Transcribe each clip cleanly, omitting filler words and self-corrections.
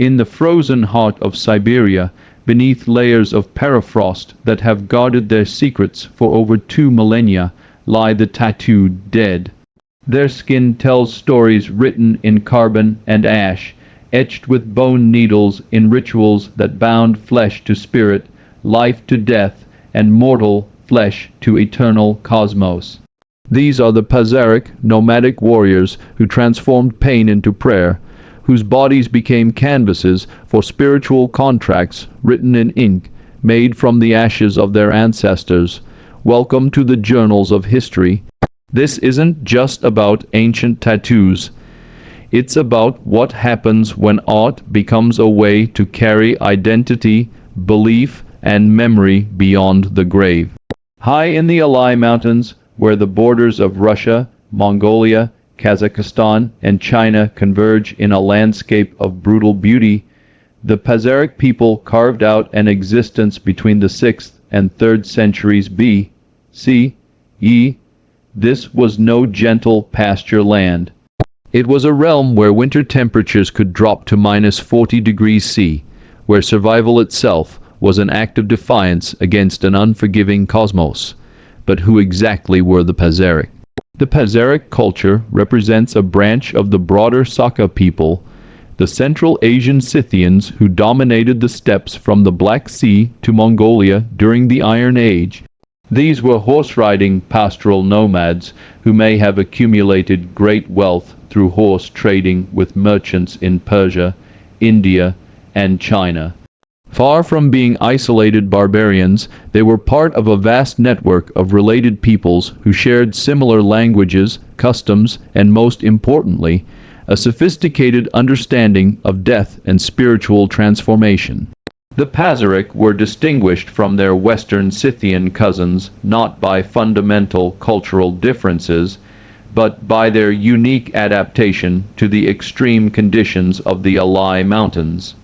In the frozen heart of Siberia, beneath layers of permafrost that have guarded their secrets for over 2 millennia, lie the tattooed dead. Their skin tells stories written in carbon and ash, etched with bone needles in rituals that bound flesh to spirit, life to death, and mortal flesh to eternal cosmos. These are the Pazyryk, nomadic warriors who transformed pain into prayer, whose bodies became canvases for spiritual contracts written in ink, made from the ashes of their ancestors. Welcome to the journals of history. This isn't just about ancient tattoos. It's about what happens when art becomes a way to carry identity, belief, and memory beyond the grave. High in the Altai Mountains, where the borders of Russia, Mongolia, Kazakhstan, and China converge in a landscape of brutal beauty, the Pazyryk people carved out an existence between the 6th and 3rd centuries B.C.E. This was no gentle pasture land. It was a realm where winter temperatures could drop to -40 degrees C, where survival itself was an act of defiance against an unforgiving cosmos. But who exactly were the Pazyryk? The Pazyryk culture represents a branch of the broader Saka people, the Central Asian Scythians who dominated the steppes from the Black Sea to Mongolia during the Iron Age. These were horse-riding pastoral nomads who may have accumulated great wealth through horse trading with merchants in Persia, India, and China. Far from being isolated barbarians, they were part of a vast network of related peoples who shared similar languages, customs, and most importantly, a sophisticated understanding of death and spiritual transformation. The Pazyryk were distinguished from their Western Scythian cousins not by fundamental cultural differences, but by their unique adaptation to the extreme conditions of the Altai Mountains.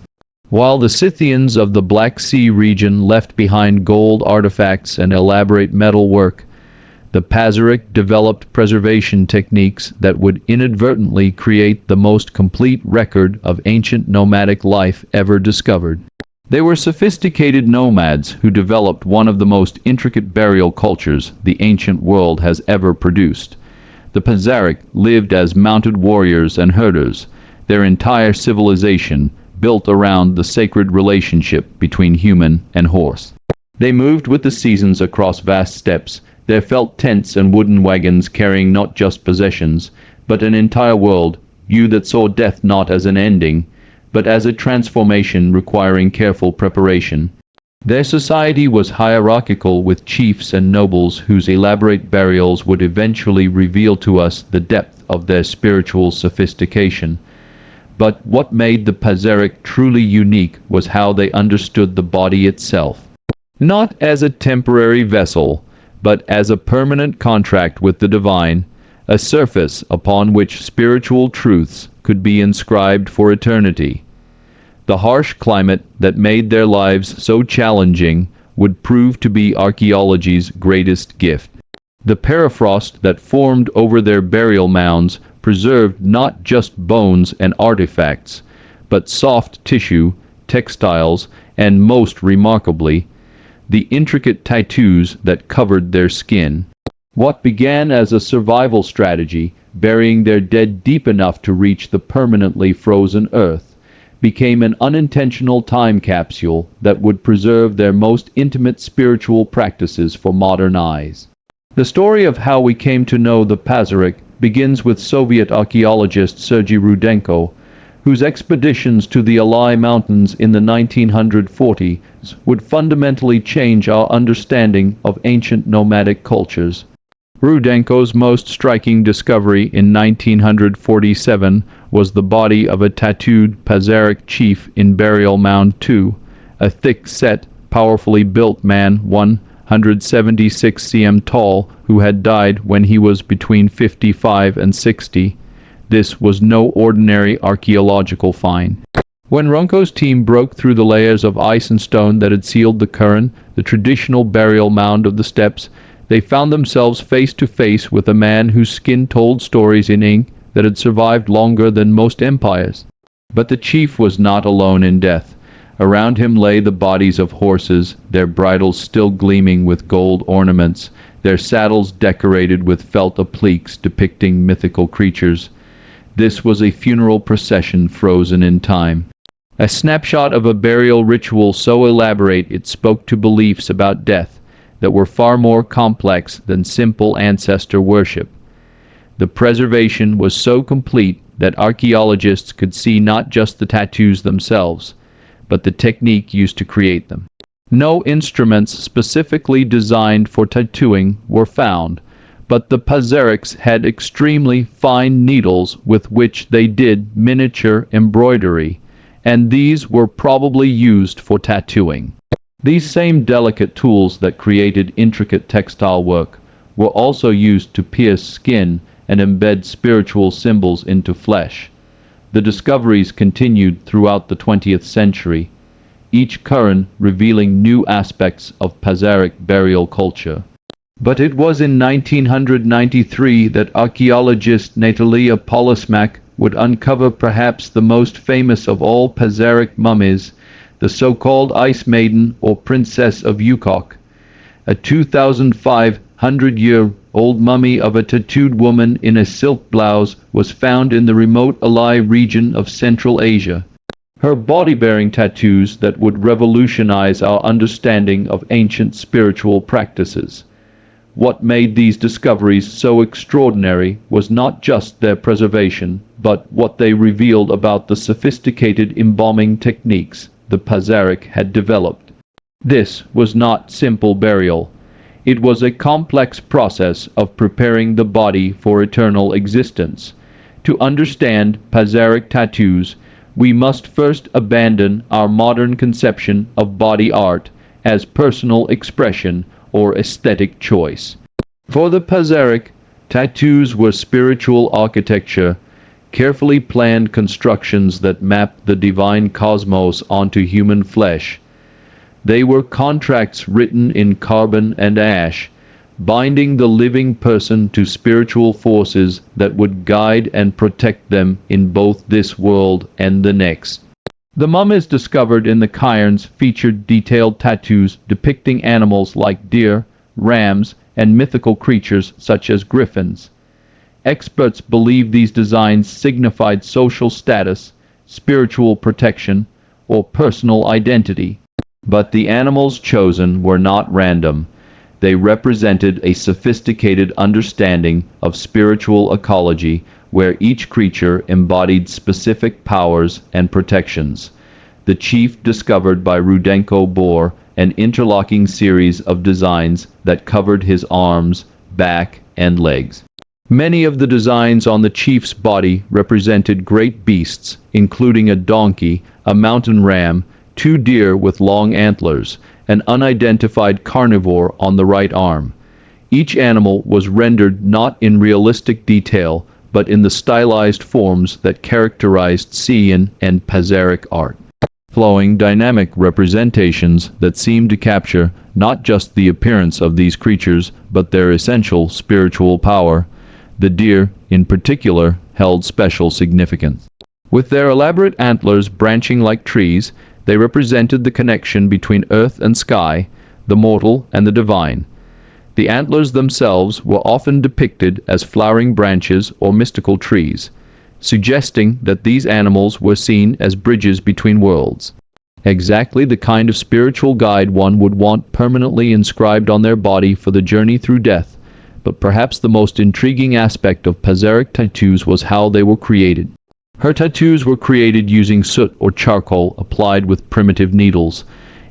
While the Scythians of the Black Sea region left behind gold artifacts and elaborate metalwork, the Pazyryk developed preservation techniques that would inadvertently create the most complete record of ancient nomadic life ever discovered. They were sophisticated nomads who developed one of the most intricate burial cultures the ancient world has ever produced. The Pazyryk lived as mounted warriors and herders, their entire civilization built around the sacred relationship between human and horse. They moved with the seasons across vast steppes, their felt tents and wooden wagons carrying not just possessions, but an entire world, you that saw death not as an ending, but as a transformation requiring careful preparation. Their society was hierarchical, with chiefs and nobles whose elaborate burials would eventually reveal to us the depth of their spiritual sophistication. But what made the Pazyryk truly unique was how they understood the body itself. Not as a temporary vessel, but as a permanent contract with the divine, a surface upon which spiritual truths could be inscribed for eternity. The harsh climate that made their lives so challenging would prove to be archaeology's greatest gift. The permafrost that formed over their burial mounds preserved not just bones and artifacts, but soft tissue, textiles, and most remarkably, the intricate tattoos that covered their skin. What began as a survival strategy, burying their dead deep enough to reach the permanently frozen earth, became an unintentional time capsule that would preserve their most intimate spiritual practices for modern eyes. The story of how we came to know the Pazyryk begins with Soviet archaeologist Sergei Rudenko, whose expeditions to the Altai Mountains in the 1940s would fundamentally change our understanding of ancient nomadic cultures. Rudenko's most striking discovery in 1947 was the body of a tattooed Pazyryk chief in Burial Mound 2, a thick-set, powerfully built man, 176 cm tall, who had died when he was between 55 and 60. This was no ordinary archaeological find. When Runko's team broke through the layers of ice and stone that had sealed the Kuren, the traditional burial mound of the steppes, they found themselves face to face with a man whose skin told stories in ink that had survived longer than most empires. But the chief was not alone in death. Around him lay the bodies of horses, their bridles still gleaming with gold ornaments, their saddles decorated with felt appliques depicting mythical creatures. This was a funeral procession frozen in time. A snapshot of a burial ritual so elaborate it spoke to beliefs about death that were far more complex than simple ancestor worship. The preservation was so complete that archaeologists could see not just the tattoos themselves, but the technique used to create them. No instruments specifically designed for tattooing were found, but the Pazyryks had extremely fine needles with which they did miniature embroidery, and these were probably used for tattooing. These same delicate tools that created intricate textile work were also used to pierce skin and embed spiritual symbols into flesh. The discoveries continued throughout the 20th century, each current revealing new aspects of Pazyryk burial culture. But it was in 1993 that archaeologist Natalia Polismak would uncover perhaps the most famous of all Pazyryk mummies, the so-called Ice Maiden or Princess of Yukok, a 2,500-year-old mummy of a tattooed woman in a silk blouse was found in the remote Altai region of Central Asia. Her body-bearing tattoos that would revolutionize our understanding of ancient spiritual practices. What made these discoveries so extraordinary was not just their preservation, but what they revealed about the sophisticated embalming techniques the Pazyryk had developed. This was not simple burial. It was a complex process of preparing the body for eternal existence. To understand Pazyryk tattoos, we must first abandon our modern conception of body art as personal expression or aesthetic choice. For the Pazyryk, tattoos were spiritual architecture, carefully planned constructions that mapped the divine cosmos onto human flesh. They were contracts written in carbon and ash, binding the living person to spiritual forces that would guide and protect them in both this world and the next. The mummies discovered in the cairns featured detailed tattoos depicting animals like deer, rams, and mythical creatures such as griffins. Experts believe these designs signified social status, spiritual protection, or personal identity. But the animals chosen were not random. They represented a sophisticated understanding of spiritual ecology where each creature embodied specific powers and protections. The chief discovered by Rudenko bore an interlocking series of designs that covered his arms, back, and legs. Many of the designs on the chief's body represented great beasts, including a donkey, a mountain ram, 2 deer with long antlers, an unidentified carnivore on the right arm. Each animal was rendered not in realistic detail, but in the stylized forms that characterized Sian and Pazyryk art. Flowing, dynamic representations that seemed to capture not just the appearance of these creatures, but their essential spiritual power. The deer, in particular, held special significance. With their elaborate antlers branching like trees, they represented the connection between earth and sky, the mortal and the divine. The antlers themselves were often depicted as flowering branches or mystical trees, suggesting that these animals were seen as bridges between worlds. Exactly the kind of spiritual guide one would want permanently inscribed on their body for the journey through death. But perhaps the most intriguing aspect of Pazyryk tattoos was how they were created. Her tattoos were created using soot or charcoal applied with primitive needles.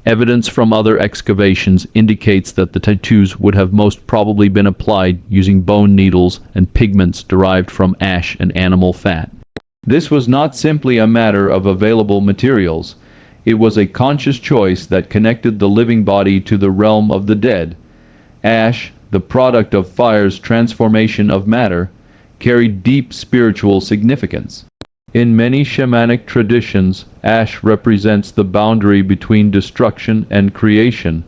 Evidence from other excavations indicates that the tattoos would have most probably been applied using bone needles and pigments derived from ash and animal fat. This was not simply a matter of available materials. It was a conscious choice that connected the living body to the realm of the dead. Ash, the product of fire's transformation of matter, carried deep spiritual significance. In many shamanic traditions, ash represents the boundary between destruction and creation,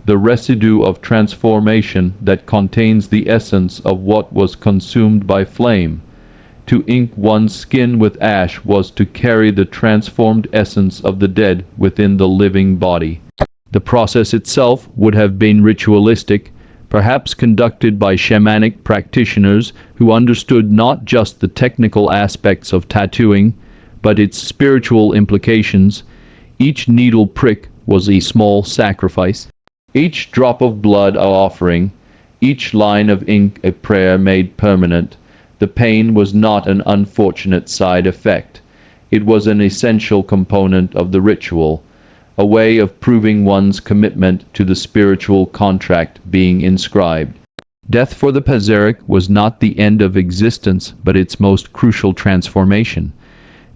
the residue of transformation that contains the essence of what was consumed by flame. To ink one's skin with ash was to carry the transformed essence of the dead within the living body. The process itself would have been ritualistic, perhaps conducted by shamanic practitioners who understood not just the technical aspects of tattooing, but its spiritual implications. Each needle prick was a small sacrifice, each drop of blood an offering, each line of ink a prayer made permanent. The pain was not an unfortunate side effect. It was an essential component of the ritual, a way of proving one's commitment to the spiritual contract being inscribed. Death for the Pazyryk was not the end of existence, but its most crucial transformation.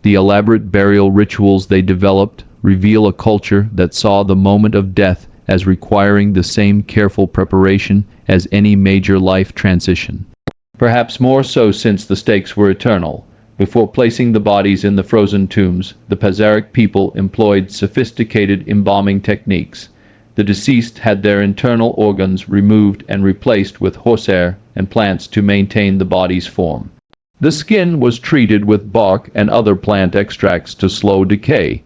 The elaborate burial rituals they developed reveal a culture that saw the moment of death as requiring the same careful preparation as any major life transition. Perhaps more so since the stakes were eternal. Before placing the bodies in the frozen tombs, the Pazyryk people employed sophisticated embalming techniques. The deceased had their internal organs removed and replaced with horsehair and plants to maintain the body's form. The skin was treated with bark and other plant extracts to slow decay.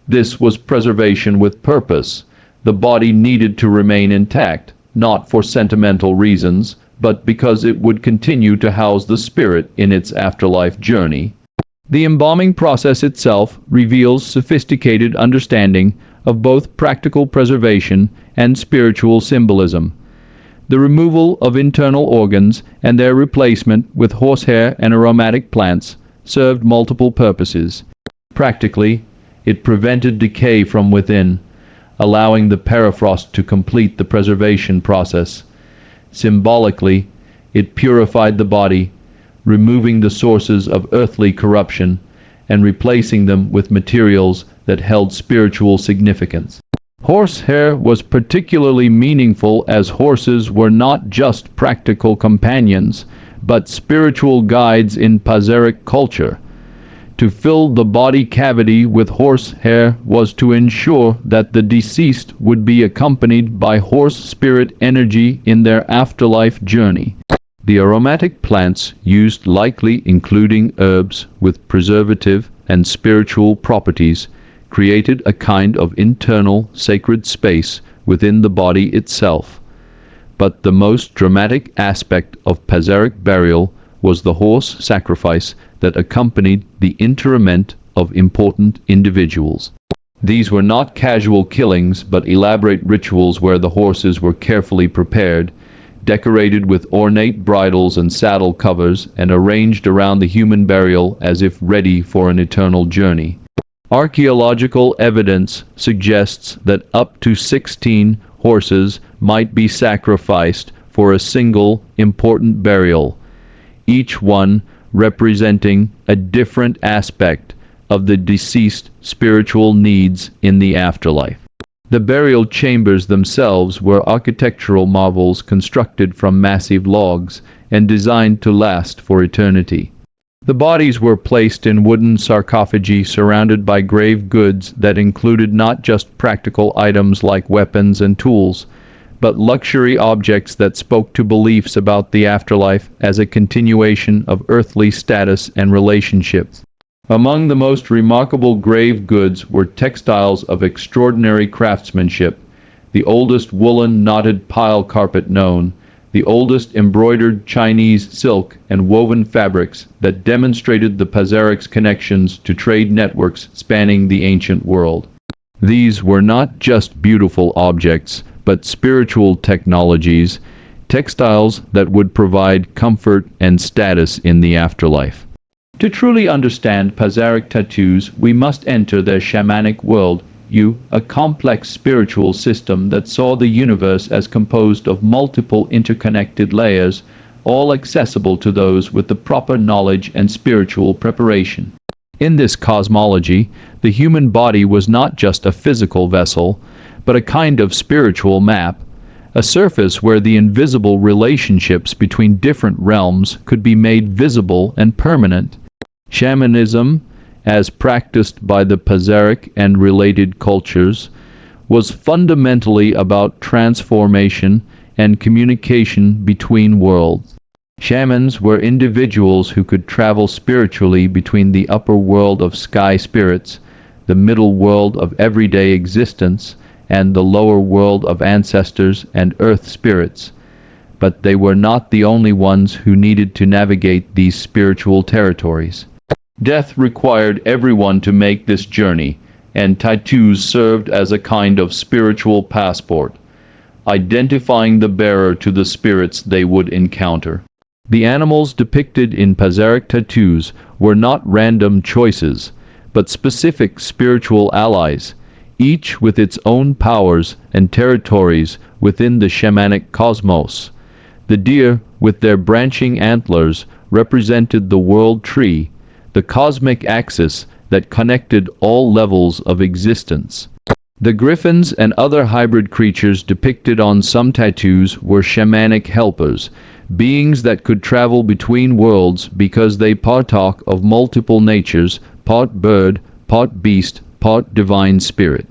This was preservation with purpose. The body needed to remain intact, not for sentimental reasons, but because it would continue to house the spirit in its afterlife journey. The embalming process itself reveals sophisticated understanding of both practical preservation and spiritual symbolism. The removal of internal organs and their replacement with horsehair and aromatic plants served multiple purposes. Practically, it prevented decay from within, allowing the permafrost to complete the preservation process. Symbolically, it purified the body, removing the sources of earthly corruption and replacing them with materials that held spiritual significance. Horsehair was particularly meaningful as horses were not just practical companions, but spiritual guides in Pazyryk culture. To fill the body cavity with horsehair was to ensure that the deceased would be accompanied by horse spirit energy in their afterlife journey. The aromatic plants used, likely including herbs with preservative and spiritual properties, created a kind of internal sacred space within the body itself. But the most dramatic aspect of Pazyryk burial was the horse sacrifice that accompanied the interment of important individuals. These were not casual killings, but elaborate rituals where the horses were carefully prepared, decorated with ornate bridles and saddle covers, and arranged around the human burial as if ready for an eternal journey. Archaeological evidence suggests that up to 16 horses might be sacrificed for a single important burial, each one representing a different aspect of the deceased's spiritual needs in the afterlife. The burial chambers themselves were architectural marvels constructed from massive logs and designed to last for eternity. The bodies were placed in wooden sarcophagi surrounded by grave goods that included not just practical items like weapons and tools, but luxury objects that spoke to beliefs about the afterlife as a continuation of earthly status and relationships. Among the most remarkable grave goods were textiles of extraordinary craftsmanship, the oldest woolen knotted pile carpet known, the oldest embroidered Chinese silk and woven fabrics that demonstrated the Pazyryk's connections to trade networks spanning the ancient world. These were not just beautiful objects, but spiritual technologies, textiles that would provide comfort and status in the afterlife. To truly understand Pazyryk tattoos, we must enter their shamanic world, a complex spiritual system that saw the universe as composed of multiple interconnected layers, all accessible to those with the proper knowledge and spiritual preparation. In this cosmology, the human body was not just a physical vessel, but a kind of spiritual map, a surface where the invisible relationships between different realms could be made visible and permanent. Shamanism, as practiced by the Pazyryk and related cultures, was fundamentally about transformation and communication between worlds. Shamans were individuals who could travel spiritually between the upper world of sky spirits, the middle world of everyday existence, and the lower world of ancestors and earth spirits. But they were not the only ones who needed to navigate these spiritual territories. Death required everyone to make this journey, and tattoos served as a kind of spiritual passport, identifying the bearer to the spirits they would encounter. The animals depicted in Pazyryk tattoos were not random choices, but specific spiritual allies, each with its own powers and territories within the shamanic cosmos. The deer, with their branching antlers, represented the world tree, the cosmic axis that connected all levels of existence. The griffins and other hybrid creatures depicted on some tattoos were shamanic helpers, beings that could travel between worlds because they partook of multiple natures, part bird, part beast, part divine spirit.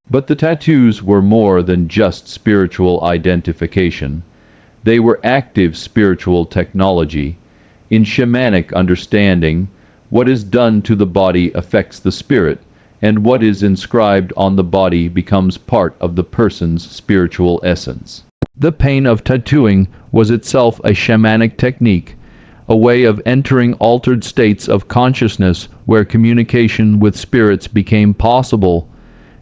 But the tattoos were more than just spiritual identification. They were active spiritual technology. In shamanic understanding, what is done to the body affects the spirit, and what is inscribed on the body becomes part of the person's spiritual essence. The pain of tattooing was itself a shamanic technique, a way of entering altered states of consciousness where communication with spirits became possible.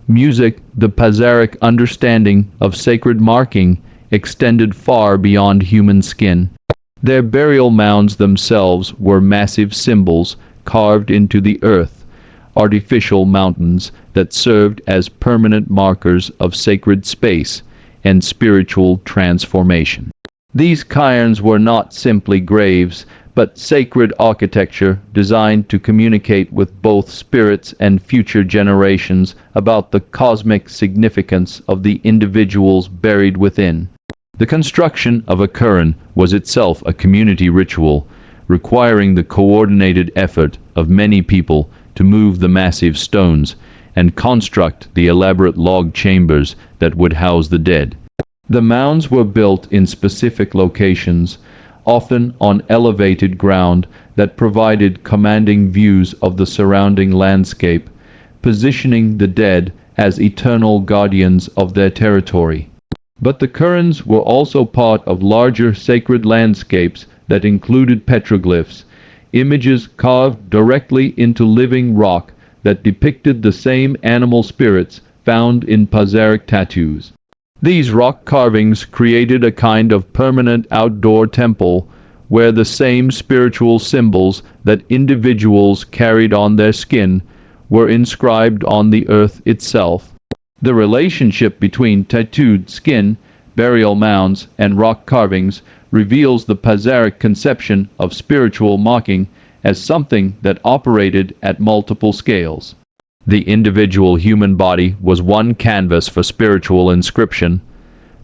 Music, the Pazyryk understanding of sacred marking, extended far beyond human skin. Their burial mounds themselves were massive symbols carved into the earth, artificial mountains that served as permanent markers of sacred space and spiritual transformation. These cairns were not simply graves, but sacred architecture designed to communicate with both spirits and future generations about the cosmic significance of the individuals buried within. The construction of a cairn was itself a community ritual, requiring the coordinated effort of many people to move the massive stones and construct the elaborate log chambers that would house the dead. The mounds were built in specific locations, often on elevated ground that provided commanding views of the surrounding landscape, positioning the dead as eternal guardians of their territory. But the cairns were also part of larger sacred landscapes that included petroglyphs, images carved directly into living rock that depicted the same animal spirits found in Pazyryk tattoos. These rock carvings created a kind of permanent outdoor temple where the same spiritual symbols that individuals carried on their skin were inscribed on the earth itself. The relationship between tattooed skin, burial mounds, and rock carvings reveals the Pazyryk conception of spiritual marking as something that operated at multiple scales. The individual human body was one canvas for spiritual inscription,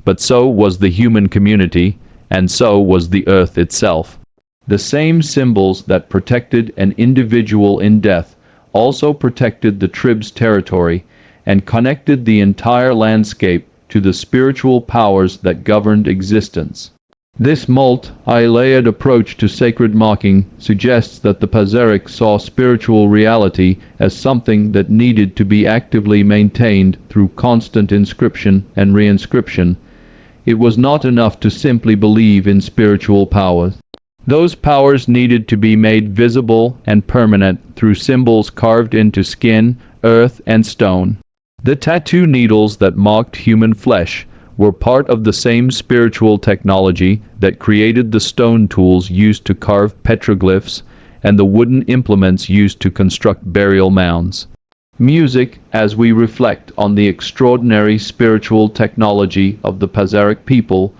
but so was the human community, and so was the earth itself. The same symbols that protected an individual in death also protected the tribe's territory and connected the entire landscape to the spiritual powers that governed existence. This multi-layered approach to sacred marking suggests that the Pazyryk saw spiritual reality as something that needed to be actively maintained through constant inscription and reinscription. It was not enough to simply believe in spiritual powers. Those powers needed to be made visible and permanent through symbols carved into skin, earth, and stone. The tattoo needles that marked human flesh were part of the same spiritual technology that created the stone tools used to carve petroglyphs and the wooden implements used to construct burial mounds. Music, as we reflect on the extraordinary spiritual technology of the Pazyryk people,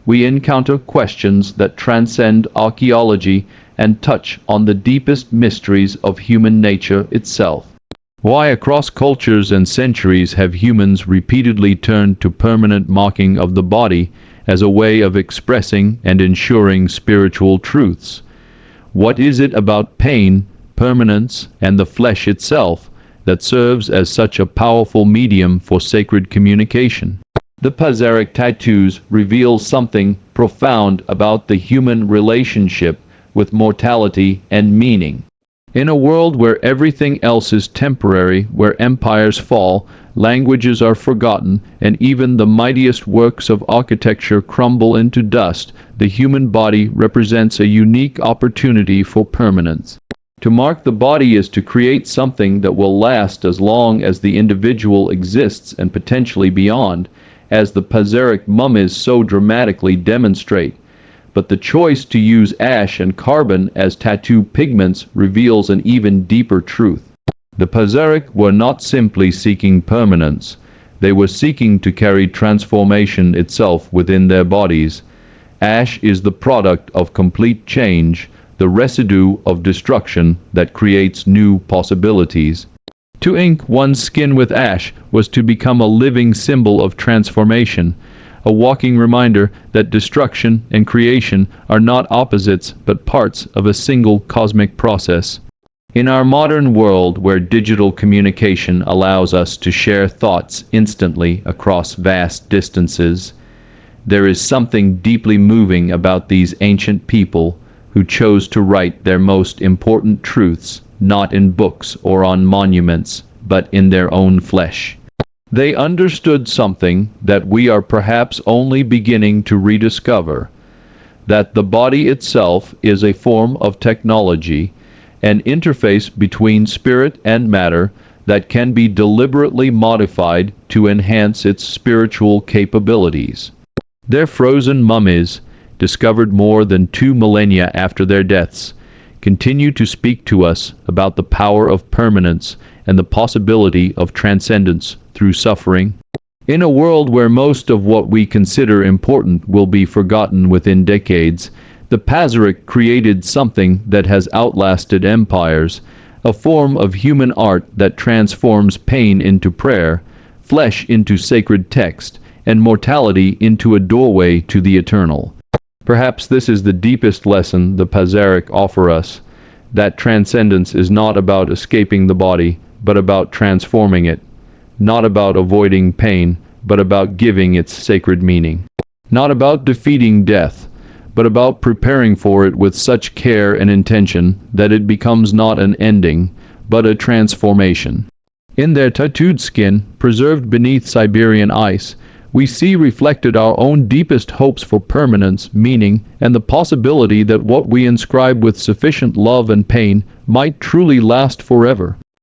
we encounter questions that transcend archaeology and touch on the deepest mysteries of human nature itself. Why across cultures and centuries have humans repeatedly turned to permanent marking of the body as a way of expressing and ensuring spiritual truths? What is it about pain, permanence, and the flesh itself that serves as such a powerful medium for sacred communication? The Pazyryk tattoos reveal something profound about the human relationship with mortality and meaning. In a world where everything else is temporary, where empires fall, languages are forgotten, and even the mightiest works of architecture crumble into dust, the human body represents a unique opportunity for permanence. To mark the body is to create something that will last as long as the individual exists and potentially beyond, as the Pazyryk mummies so dramatically demonstrate. But the choice to use ash and carbon as tattoo pigments reveals an even deeper truth. The Pazyryk were not simply seeking permanence, they were seeking to carry transformation itself within their bodies. Ash is the product of complete change, the residue of destruction that creates new possibilities. To ink one's skin with ash was to become a living symbol of transformation, a walking reminder that destruction and creation are not opposites but parts of a single cosmic process. In our modern world, where digital communication allows us to share thoughts instantly across vast distances, there is something deeply moving about these ancient people who chose to write their most important truths not in books or on monuments, but in their own flesh. They understood something that we are perhaps only beginning to rediscover, that the body itself is a form of technology, an interface between spirit and matter that can be deliberately modified to enhance its spiritual capabilities. Their frozen mummies, discovered more than 2 millennia after their deaths, continue to speak to us about the power of permanence and the possibility of transcendence through suffering. In a world where most of what we consider important will be forgotten within decades, the Pazyryk created something that has outlasted empires, a form of human art that transforms pain into prayer, flesh into sacred text, and mortality into a doorway to the eternal. Perhaps this is the deepest lesson the Pazyryk offer us, that transcendence is not about escaping the body, but about transforming it, not about avoiding pain, but about giving its sacred meaning, not about defeating death, but about preparing for it with such care and intention that it becomes not an ending, but a transformation. In their tattooed skin, preserved beneath Siberian ice, we see reflected our own deepest hopes for permanence, meaning, and the possibility that what we inscribe with sufficient love and pain might truly last forever.